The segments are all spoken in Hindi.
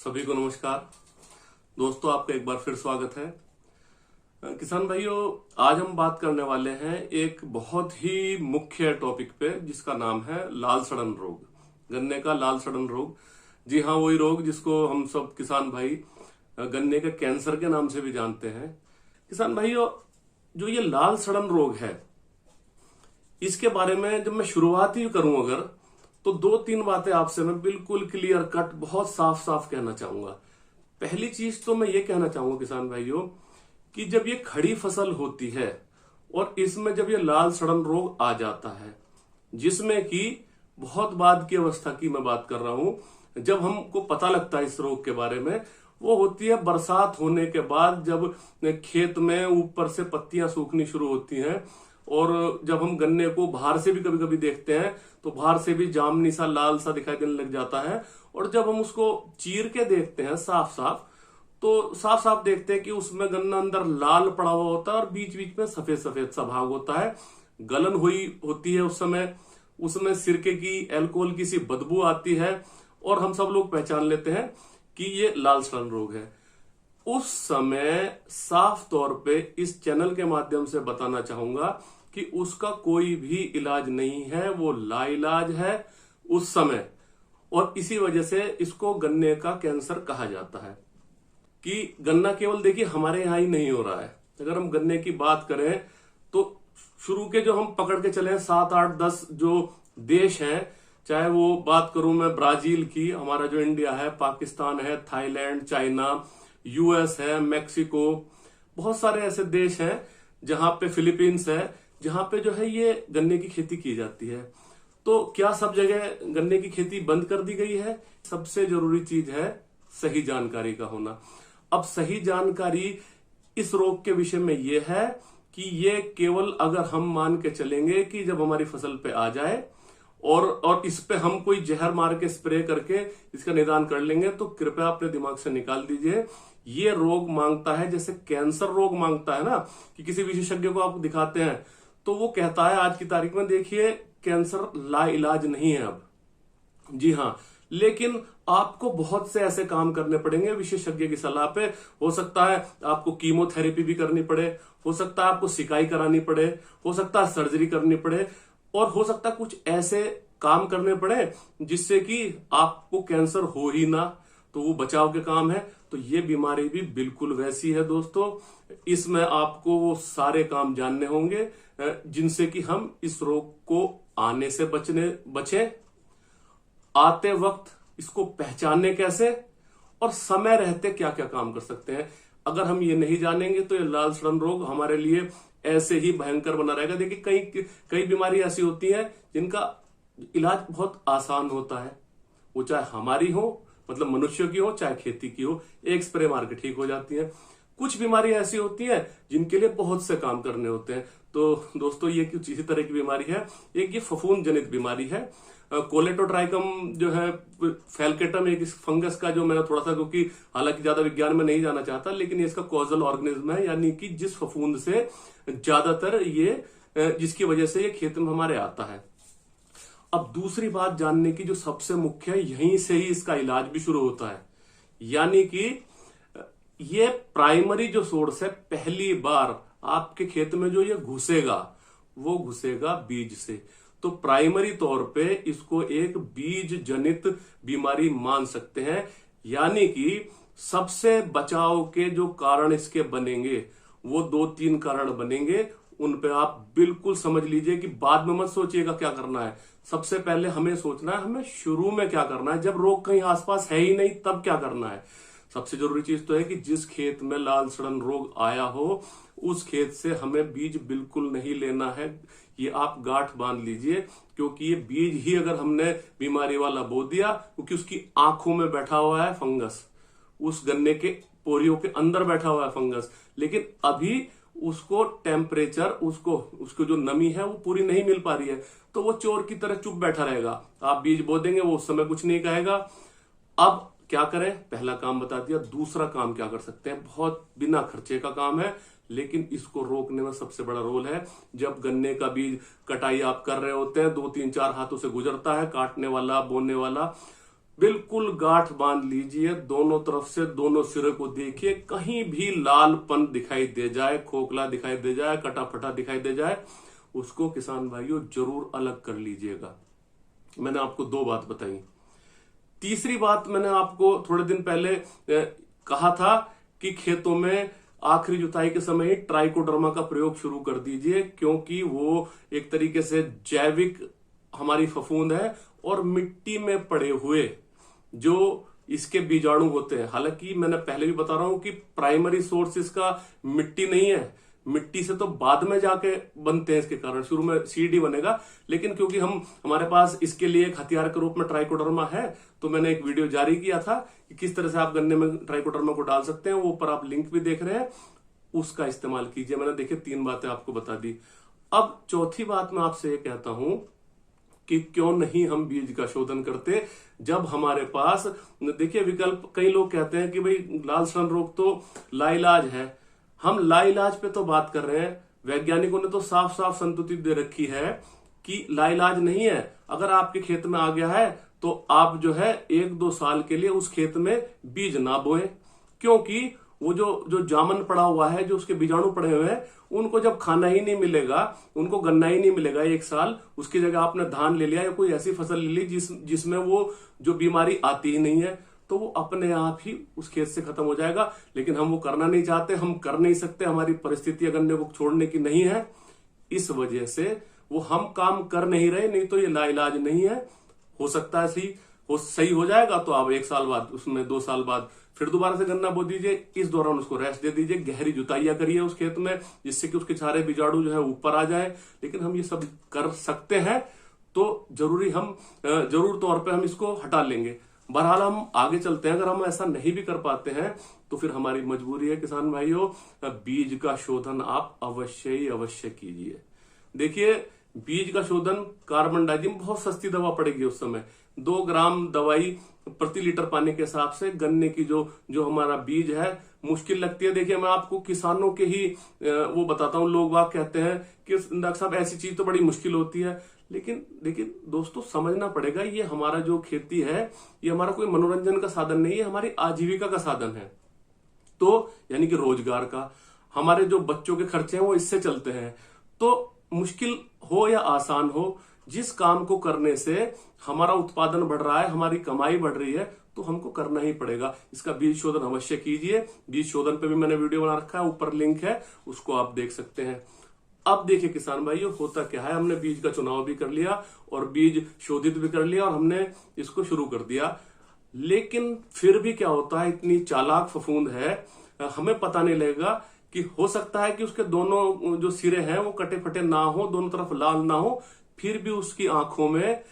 सभी को नमस्कार। दोस्तों, आपका एक बार फिर स्वागत है। किसान भाइयों, आज हम बात करने वाले हैं एक बहुत ही मुख्य टॉपिक पे, जिसका नाम है लाल सड़न रोग। गन्ने का लाल सड़न रोग। जी हाँ, वही रोग जिसको हम सब किसान भाई गन्ने के कैंसर के नाम से भी जानते हैं। किसान भाइयों, जो ये लाल सड़न रोग है, इसके बारे में जब मैं शुरुआत ही करूं अगर, तो दो तीन बातें आपसे मैं बिल्कुल क्लियर कट बहुत साफ साफ कहना चाहूंगा। पहली चीज तो मैं ये कहना चाहूंगा किसान भाइयों कि जब ये खड़ी फसल होती है और इसमें जब ये लाल सड़न रोग आ जाता है, जिसमें कि बहुत बाद की अवस्था की मैं बात कर रहा हूं, जब हमको पता लगता है इस रोग के बारे में, वो होती है बरसात होने के बाद, जब खेत में ऊपर से पत्तियां सूखनी शुरू होती हैं और जब हम गन्ने को बाहर से भी कभी कभी देखते हैं तो बाहर से भी जामनी सा लाल सा दिखाई देने लग जाता है। और जब हम उसको चीर के देखते हैं साफ साफ, तो साफ साफ देखते हैं कि उसमें गन्ना अंदर लाल पड़ा हुआ होता है और बीच बीच में सफेद सफेद सा भाग होता है। गलन हुई होती है उस समय, उसमें सिरके की, अल्कोहल की सी बदबू आती है और हम सब लोग पहचान लेते हैं कि ये लाल सड़न रोग है। उस समय साफ तौर पे इस चैनल के माध्यम से बताना चाहूंगा कि उसका कोई भी इलाज नहीं है, वो लाइलाज है उस समय। और इसी वजह से इसको गन्ने का कैंसर कहा जाता है। कि गन्ना केवल देखिए हमारे यहां ही नहीं हो रहा है। अगर हम गन्ने की बात करें तो शुरू के जो हम पकड़ के चले 7, 8, 10 जो देश हैं, चाहे वो बात करूं मैं ब्राजील की, हमारा जो इंडिया है, पाकिस्तान है, थाईलैंड, चाइना, यूएस है, मैक्सिको, बहुत सारे ऐसे देश हैं जहां पे, फिलीपींस है, जहां पे जो है ये गन्ने की खेती की जाती है। तो क्या सब जगह गन्ने की खेती बंद कर दी गई है? सबसे जरूरी चीज है सही जानकारी का होना। अब सही जानकारी इस रोग के विषय में यह है कि ये केवल अगर हम मान के चलेंगे कि जब हमारी फसल पे आ जाए और इस पे हम कोई जहर मार के स्प्रे करके इसका निदान कर लेंगे, तो कृपया अपने दिमाग से निकाल दीजिए। ये रोग मांगता है, जैसे कैंसर रोग मांगता है ना, कि किसी विशेषज्ञ को आप दिखाते हैं तो वो कहता है आज की तारीख में, देखिए कैंसर लाइलाज नहीं है अब। जी हाँ, लेकिन आपको बहुत से ऐसे काम करने पड़ेंगे विशेषज्ञ की सलाह पे। हो सकता है आपको कीमोथेरेपी भी करनी पड़े, हो सकता है आपको सिकाई करानी पड़े, हो सकता है सर्जरी करनी पड़े, और हो सकता है कुछ ऐसे काम करने पड़े जिससे कि आपको कैंसर हो ही ना, तो वो बचाव के काम है। तो ये बीमारी भी बिल्कुल वैसी है दोस्तों। इसमें आपको वो सारे काम जानने होंगे जिनसे कि हम इस रोग को आने से बचें, आते वक्त इसको पहचानने कैसे, और समय रहते क्या क्या काम कर सकते हैं। अगर हम ये नहीं जानेंगे तो ये लाल सड़न रोग हमारे लिए ऐसे ही भयंकर बना रहेगा। देखिए कई बीमारी ऐसी होती हैं जिनका इलाज बहुत आसान होता है, वो चाहे हमारी हो, मतलब मनुष्य की हो, चाहे खेती की हो, एक स्प्रे मार के ठीक हो जाती है। कुछ बीमारी ऐसी होती है जिनके लिए बहुत से काम करने होते हैं। तो दोस्तों, ये कुछ इसी तरह की बीमारी है। एक ये फफूंद जनित बीमारी है, कोलेटोट्राइकम जो है, फैल्केटम, एक इस फंगस का, जो मैंने थोड़ा सा, क्योंकि हालांकि ज्यादा विज्ञान में नहीं जाना चाहता, लेकिन ये इसका कॉजल ऑर्गेनिज्म है, यानी कि जिस फफूंद से ज्यादातर ये, जिसकी वजह से ये खेत में हमारे आता है। अब दूसरी बात जानने की जो सबसे मुख्य है, यहीं से ही इसका इलाज भी शुरू होता है। यानी कि ये प्राइमरी जो सोर्स है, पहली बार आपके खेत में जो ये घुसेगा, वो घुसेगा बीज से। तो प्राइमरी तौर पे इसको एक बीज जनित बीमारी मान सकते हैं। यानी कि सबसे बचाव के जो कारण इसके बनेंगे, वो 2-3 कारण बनेंगे। उन पे आप बिल्कुल समझ लीजिए कि बाद में मत सोचिएगा क्या करना है। सबसे पहले हमें सोचना है हमें शुरू में क्या करना है, जब रोग कहीं आसपास है ही नहीं तब क्या करना है। सबसे जरूरी चीज तो है कि जिस खेत में लाल सड़न रोग आया हो, उस खेत से हमें बीज बिल्कुल नहीं लेना है। ये आप गांठ बांध लीजिए, क्योंकि ये बीज ही अगर हमने बीमारी वाला बो दिया, क्योंकि उसकी आंखों में बैठा हुआ है फंगस, उस गन्ने के पोरियों के अंदर बैठा हुआ है फंगस, लेकिन अभी उसको टेम्परेचर, उसको जो नमी है वो पूरी नहीं मिल पा रही है, तो वो चोर की तरह चुप बैठा रहेगा। आप बीज बो देंगे, वो उस समय कुछ नहीं कहेगा। अब क्या करें? पहला काम बता दिया। दूसरा काम क्या कर सकते हैं? बहुत बिना खर्चे का काम है, लेकिन इसको रोकने में सबसे बड़ा रोल है। जब गन्ने का बीज कटाई आप कर रहे होते हैं, 2-3-4 हाथों से गुजरता है, काटने वाला, बोने वाला, बिल्कुल गांठ बांध लीजिए, दोनों तरफ से दोनों सिरे को देखिए, कहीं भी लालपन दिखाई दे जाए, खोखला दिखाई दे जाए, कटा फटा दिखाई दे जाए, उसको किसान भाइयों जरूर अलग कर लीजिएगा। मैंने आपको 2 बात बताई। तीसरी बात मैंने आपको थोड़े दिन पहले कहा था कि खेतों में आखिरी जुताई के समय ही ट्राइकोडर्मा का प्रयोग शुरू कर दीजिए, क्योंकि वो एक तरीके से जैविक हमारी फफूंद है और मिट्टी में पड़े हुए जो इसके बीजाणु होते हैं। हालांकि मैंने पहले भी बता रहा हूं कि प्राइमरी सोर्स इसका मिट्टी नहीं है, मिट्टी से तो बाद में जाके बनते हैं, इसके कारण शुरू में सीड ही बनेगा। लेकिन क्योंकि हमारे पास इसके लिए एक हथियार के रूप में ट्राइकोडर्मा है, तो मैंने एक वीडियो जारी किया था कि किस तरह से आप गन्ने में ट्राइकोडर्मा को डाल सकते हैं। वो ऊपर आप लिंक भी देख रहे हैं, उसका इस्तेमाल कीजिए। मैंने देखिए 3 बातें आपको बता दी। अब चौथी बात मैं आपसे ये कहता हूं कि क्यों नहीं हम बीज का शोधन करते, जब हमारे पास देखिए विकल्प। कई लोग कहते हैं कि भाई लाल सड़न रोग तो लाइलाज है। हम लाइलाज पे तो बात कर रहे हैं, वैज्ञानिकों ने तो साफ साफ संतुति दे रखी है कि लाइलाज नहीं है। अगर आपके खेत में आ गया है तो आप जो है 1-2 साल के लिए उस खेत में बीज ना बोएं, क्योंकि वो जो जामन पड़ा हुआ है, जो उसके बीजाणु पड़े हुए हैं, उनको जब खाना ही नहीं मिलेगा, उनको गन्ना ही नहीं मिलेगा 1 साल, उसकी जगह आपने धान ले लिया या कोई ऐसी फसल ले ली जिसमें वो जो बीमारी आती ही नहीं है, तो वो अपने आप ही उस खेत से खत्म हो जाएगा। लेकिन हम वो करना नहीं चाहते, हम कर नहीं सकते, हमारी परिस्थिति गन्ने को छोड़ने की नहीं है, इस वजह से वो हम काम कर नहीं रहे। नहीं तो ये लाइलाज नहीं है, हो सकता है सही हो जाएगा, तो आप 1 साल बाद, उसमें 2 साल बाद फिर दोबारा से गन्ना बो दीजिए। इस दौरान उसको रेस्ट दे दीजिए, गहरी जुताइयां करिए उस खेत में, जिससे कि उसके सारे बीजाणु जो है ऊपर आ जाए। लेकिन हम ये सब कर सकते हैं, तो जरूर तौर पे हम इसको हटा लेंगे। बहरहाल हम आगे चलते हैं। अगर हम ऐसा नहीं भी कर पाते हैं तो फिर हमारी मजबूरी है किसान भाइयों, बीज का शोधन आप अवश्य कीजिए। देखिए बीज का शोधन, कार्बन डाइजिम बहुत सस्ती दवा पड़ेगी उस समय, 2 ग्राम दवाई प्रति लीटर पानी के हिसाब से गन्ने की जो हमारा बीज है मुश्किल लगती है। देखिए मैं आपको किसानों के ही वो बताता हूँ। लोग बाग कहते हैं कि डॉक्टर साहब ऐसी चीज तो बड़ी मुश्किल होती है, लेकिन देखिए दोस्तों समझना पड़ेगा, ये हमारा जो खेती है ये हमारा कोई मनोरंजन का साधन नहीं है, हमारी आजीविका का साधन है। तो यानी कि रोजगार का, हमारे जो बच्चों के खर्चे हैं वो इससे चलते हैं। तो मुश्किल हो या आसान हो, जिस काम को करने से हमारा उत्पादन बढ़ रहा है, हमारी कमाई बढ़ रही है, तो हमको करना ही पड़ेगा। इसका बीज शोधन अवश्य कीजिए। बीज शोधन पे भी मैंने वीडियो बना रखा है, ऊपर लिंक है, उसको आप देख सकते हैं। अब देखिए किसान भाइयों, होता क्या है, हमने बीज का चुनाव भी कर लिया और बीज शोधित भी कर लिया और हमने इसको शुरू कर दिया। लेकिन फिर भी क्या होता है, इतनी चालाक फफूंद है, हमें पता नहीं लगेगा कि हो सकता है कि उसके दोनों जो सिरे हैं वो कटे फटे ना हो, दोनों तरफ लाल ना हो, फिर भी उसकी आंखों में,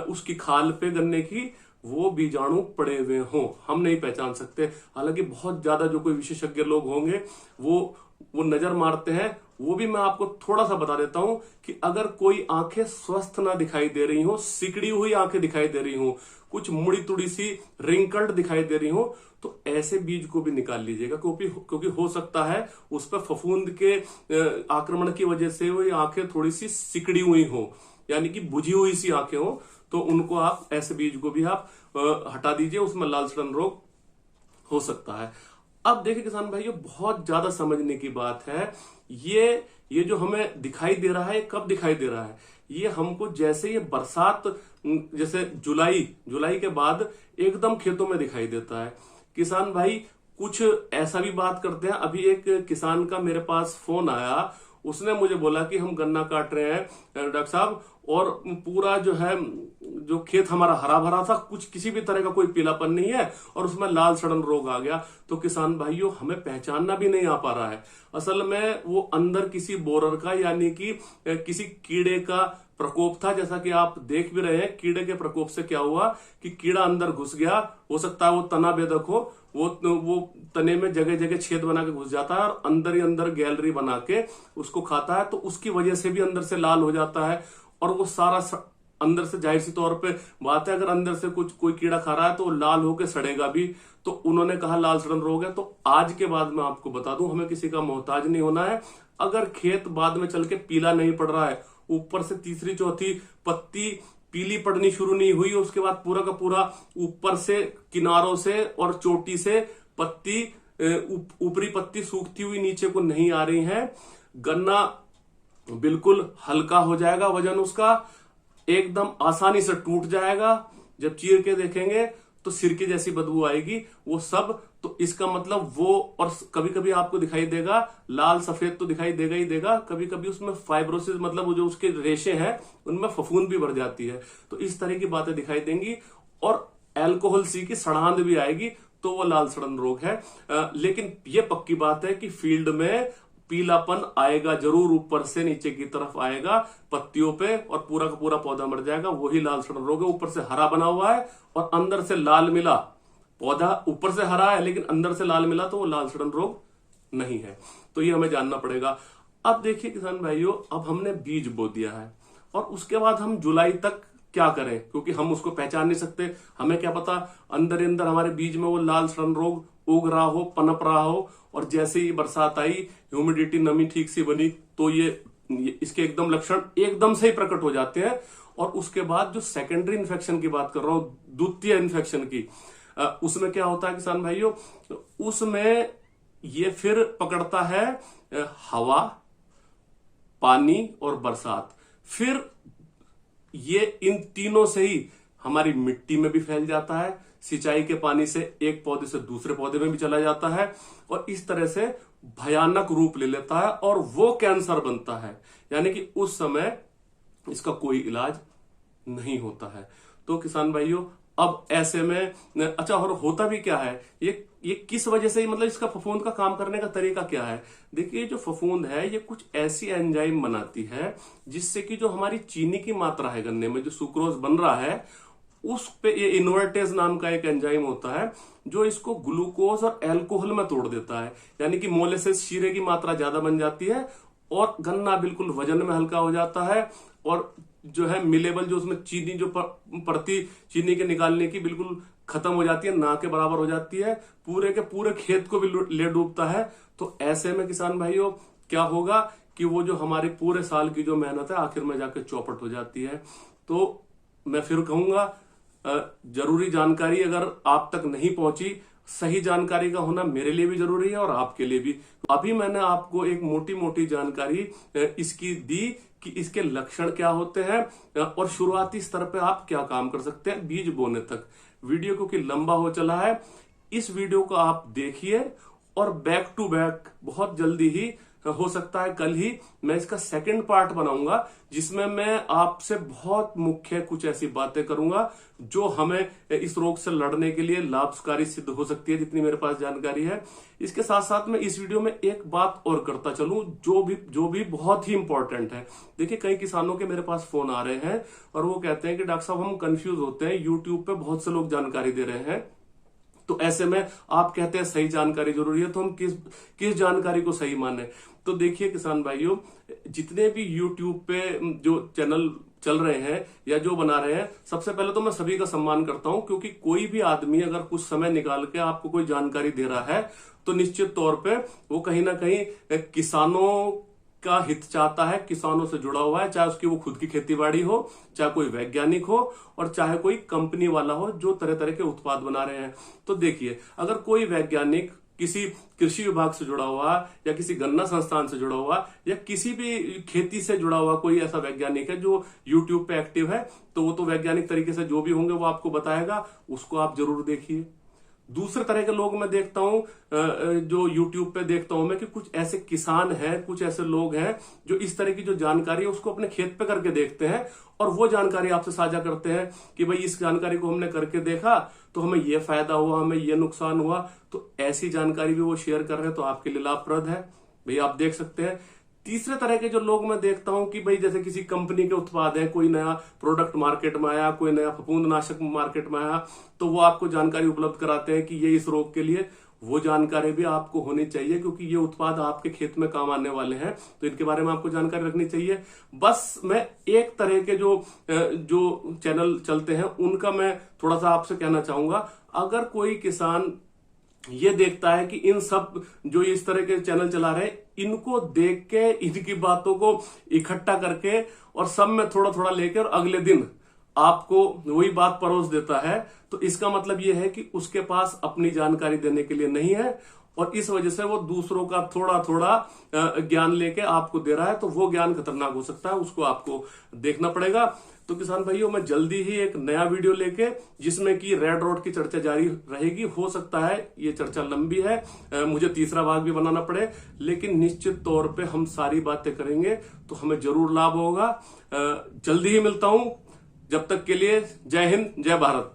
उसकी खाल पे गन्ने की वो बीजाणु पड़े हुए हों, हम नहीं पहचान सकते। हालांकि बहुत ज्यादा जो कोई विशेषज्ञ लोग होंगे वो नजर मारते हैं। वो भी मैं आपको थोड़ा सा बता देता हूं कि अगर कोई आंखें स्वस्थ ना दिखाई दे रही हो, सिकड़ी हुई आंखें दिखाई दे रही हो, कुछ मुड़ी तुड़ी सी रिंकल्ड दिखाई दे रही हो, तो ऐसे बीज को भी निकाल लीजिएगा, क्योंकि हो सकता है उस पर फफूंद के आक्रमण की वजह से वो आंखें थोड़ी सी सिकड़ी हुई हो, यानी कि बुझी हुई सी आंखें हो, तो उनको आप, ऐसे बीज को भी आप हटा दीजिए, उसमें लाल सड़न रोग हो सकता है। अब देखिए किसान भाइयों, बहुत ज्यादा समझने की बात है, ये जो हमें दिखाई दे रहा है, कब दिखाई दे रहा है, ये हमको जैसे ये बरसात, जैसे जुलाई के बाद एकदम खेतों में दिखाई देता है। किसान भाई कुछ ऐसा भी बात करते हैं। अभी एक किसान का मेरे पास फोन आया, उसने मुझे बोला कि हम गन्ना काट रहे हैं डॉक्टर साहब, और पूरा जो खेत हमारा हरा भरा था, कुछ किसी भी तरह का कोई पीलापन नहीं है, और उसमें लाल सड़न रोग आ गया। तो किसान भाइयों, हमें पहचानना भी नहीं आ पा रहा है। असल में वो अंदर किसी बोरर का, यानी कि किसी कीड़े का प्रकोप था। जैसा कि आप देख भी रहे हैं, कीड़े के प्रकोप से क्या हुआ कि कीड़ा अंदर घुस गया। हो सकता है वो तना बेधक हो, वो तने में जगह जगह छेद बना के घुस जाता है और अंदर ही अंदर गैलरी बना के उसको खाता है, तो उसकी वजह से भी अंदर से लाल हो जाता है। और वो सारा अंदर से, जाहिर सी तौर पे बात है, अगर अंदर से कोई कीड़ा खा रहा है तो वो लाल होके सड़ेगा भी। तो उन्होंने कहा लाल सड़न रोग है। तो आज के बाद मैं आपको बता दूं, हमें किसी का मोहताज नहीं होना है। अगर खेत बाद में चल के पीला नहीं पड़ रहा है, ऊपर से तीसरी चौथी पत्ती पीली पड़नी शुरू नहीं हुई, उसके बाद पूरा का पूरा ऊपर से किनारों से और चोटी से पत्ती ऊपरी पत्ती सूखती हुई नीचे को नहीं आ रही है। गन्ना बिल्कुल हल्का हो जाएगा, वजन उसका एकदम आसानी से टूट जाएगा। जब चीर के देखेंगे तो सिरके जैसी बदबू आएगी, वो सब। तो इसका मतलब वो, और कभी कभी आपको दिखाई देगा लाल सफेद तो दिखाई देगा ही देगा, कभी कभी उसमें फाइब्रोसिस मतलब वो जो उसके रेशे हैं उनमें फफूंद भी बढ़ जाती है। तो इस तरह की बातें दिखाई देंगी और अल्कोहल सी की सड़ांध भी आएगी, तो वो लाल सड़न रोग है। लेकिन ये पक्की बात है कि फील्ड में पीलापन आएगा जरूर, ऊपर से नीचे की तरफ आएगा पत्तियों पे, और पूरा का पूरा पौधा मर जाएगा। वही लाल सड़न रोग है। ऊपर से हरा बना हुआ है और अंदर से लाल मिला, पौधा ऊपर से हरा है लेकिन अंदर से लाल मिला, तो वो लाल सड़न रोग नहीं है। तो ये हमें जानना पड़ेगा। अब देखिए किसान भाइयों, अब हमने बीज बो दिया है और उसके बाद हम जुलाई तक क्या करें, क्योंकि हम उसको पहचान नहीं सकते। हमें क्या पता अंदर अंदर हमारे बीज में वो लाल सड़न रोग उग रहा हो, पनप रहा हो, और जैसे ही बरसात आई, ह्यूमिडिटी नमी ठीक सी बनी, तो ये इसके एकदम लक्षण एकदम से ही प्रकट हो जाते हैं। और उसके बाद जो सेकेंडरी इन्फेक्शन की बात कर रहा हूं, द्वितीय इन्फेक्शन की, उसमें क्या होता है किसान भाइयों, उसमें ये फिर पकड़ता है हवा, पानी और बरसात। फिर ये इन तीनों से ही हमारी मिट्टी में भी फैल जाता है, सिंचाई के पानी से एक पौधे से दूसरे पौधे में भी चला जाता है, और इस तरह से भयानक रूप ले लेता है और वो कैंसर बनता है। यानी कि उस समय इसका कोई इलाज नहीं होता है। तो किसान भाइयों, अब ऐसे में अच्छा, और होता भी क्या है, ये किस वजह से, मतलब इसका फफूंद का काम करने का तरीका क्या है। देखिए, जो फफूंद है ये कुछ ऐसी एंजाइम बनाती है जिससे कि जो हमारी चीनी की मात्रा है गन्ने में, जो सुक्रोज बन रहा है, उस पे ये इन्वर्टेज नाम का एक एंजाइम होता है जो इसको ग्लूकोज और अल्कोहल में तोड़ देता है। यानी कि मोलेसेस, शीरे की मात्रा ज्यादा बन जाती है और गन्ना बिल्कुल वजन में हल्का हो जाता है, और जो है मिलेबल, जो उसमें चीनी जो पड़ती चीनी के निकालने की बिल्कुल खत्म हो जाती है, ना के बराबर हो जाती है, पूरे के पूरे खेत को भी ले डूबता है। तो ऐसे में किसान भाइयों क्या होगा कि वो जो हमारी पूरे साल की जो मेहनत है आखिर में जाकर चौपट हो जाती है। तो मैं फिर कहूंगा, जरूरी जानकारी अगर आप तक नहीं पहुंची, सही जानकारी का होना मेरे लिए भी जरूरी है और आपके लिए भी। अभी मैंने आपको एक मोटी मोटी जानकारी इसकी दी कि इसके लक्षण क्या होते हैं और शुरुआती स्तर पे आप क्या काम कर सकते हैं बीज बोने तक। वीडियो क्योंकि लंबा हो चला है, इस वीडियो को आप देखिए और बैक टू बैक बहुत जल्दी ही, हो सकता है कल ही, मैं इसका सेकंड पार्ट बनाऊंगा जिसमें मैं आपसे बहुत मुख्य कुछ ऐसी बातें करूंगा जो हमें इस रोग से लड़ने के लिए लाभकारी सिद्ध हो सकती है, जितनी मेरे पास जानकारी है। इसके साथ साथ मैं इस वीडियो में एक बात और करता चलूं जो भी बहुत ही इंपॉर्टेंट है। देखिए, कई किसानों के मेरे पास फोन आ रहे हैं और वो कहते हैं कि डॉक्टर साहब हम कंफ्यूज होते हैं, यूट्यूब पे बहुत से लोग जानकारी दे रहे हैं, तो ऐसे में आप कहते हैं सही जानकारी जरूरी है, तो हम किस जानकारी को सही माने। तो देखिए किसान भाइयों, जितने भी यूट्यूब पे जो चैनल चल रहे हैं या जो बना रहे हैं, सबसे पहले तो मैं सभी का सम्मान करता हूं, क्योंकि कोई भी आदमी अगर कुछ समय निकाल के आपको कोई जानकारी दे रहा है तो निश्चित तौर पे वो कहीं ना कहीं किसानों का हित चाहता है, किसानों से जुड़ा हुआ है, चाहे उसकी वो खुद की खेतीबाड़ी हो, चाहे कोई वैज्ञानिक हो, और चाहे कोई कंपनी वाला हो जो तरह तरह के उत्पाद बना रहे हैं। तो देखिए, अगर कोई वैज्ञानिक किसी कृषि विभाग से जुड़ा हुआ या किसी गन्ना संस्थान से जुड़ा हुआ या किसी भी खेती से जुड़ा हुआ कोई ऐसा वैज्ञानिक है जो यूट्यूब पे एक्टिव है, तो वो तो वैज्ञानिक तरीके से जो भी होंगे वो आपको बताएगा, उसको आप जरूर देखिए। दूसरे तरह के लोग मैं देखता हूं, जो यूट्यूब पे देखता हूं मैं, कि कुछ ऐसे किसान हैं, कुछ ऐसे लोग हैं जो इस तरह की जो जानकारी है उसको अपने खेत पे करके देखते हैं और वो जानकारी आपसे साझा करते हैं कि भाई इस जानकारी को हमने करके देखा तो हमें ये फायदा हुआ, हमें ये नुकसान हुआ। तो ऐसी जानकारी भी वो शेयर कर रहे हैं, तो आपके लिए लाभप्रद है, भाई आप देख सकते हैं। तीसरे तरह के जो लोग मैं देखता हूं कि भाई जैसे किसी कंपनी के उत्पाद है, कोई नया प्रोडक्ट मार्केट में आया, कोई नया फफूंदनाशक मार्केट में आया, तो वो आपको जानकारी उपलब्ध कराते हैं कि ये इस रोग के लिए। वो जानकारी भी आपको होनी चाहिए, क्योंकि ये उत्पाद आपके खेत में काम आने वाले हैं, तो इनके बारे में आपको जानकारी रखनी चाहिए। बस मैं एक तरह के जो चैनल चलते हैं उनका मैं थोड़ा सा आपसे कहना चाहूंगा, अगर कोई किसान ये देखता है कि इन सब जो इस तरह के चैनल चला रहे हैं, इनको देख के, इनकी बातों को इकट्ठा करके और सब में थोड़ा थोड़ा लेकर अगले दिन आपको वही बात परोस देता है, तो इसका मतलब यह है कि उसके पास अपनी जानकारी देने के लिए नहीं है, और इस वजह से वो दूसरों का थोड़ा थोड़ा ज्ञान लेके आपको दे रहा है, तो वो ज्ञान खतरनाक हो सकता है, उसको आपको देखना पड़ेगा। तो किसान भाइयों, मैं जल्दी ही एक नया वीडियो लेके, जिसमें कि रेड रोड की चर्चा जारी रहेगी। हो सकता है ये चर्चा लंबी है, मुझे तीसरा भाग भी बनाना पड़े, लेकिन निश्चित तौर पे हम सारी बातें करेंगे तो हमें जरूर लाभ होगा। जल्दी ही मिलता हूं, जब तक के लिए जय हिंद, जय भारत।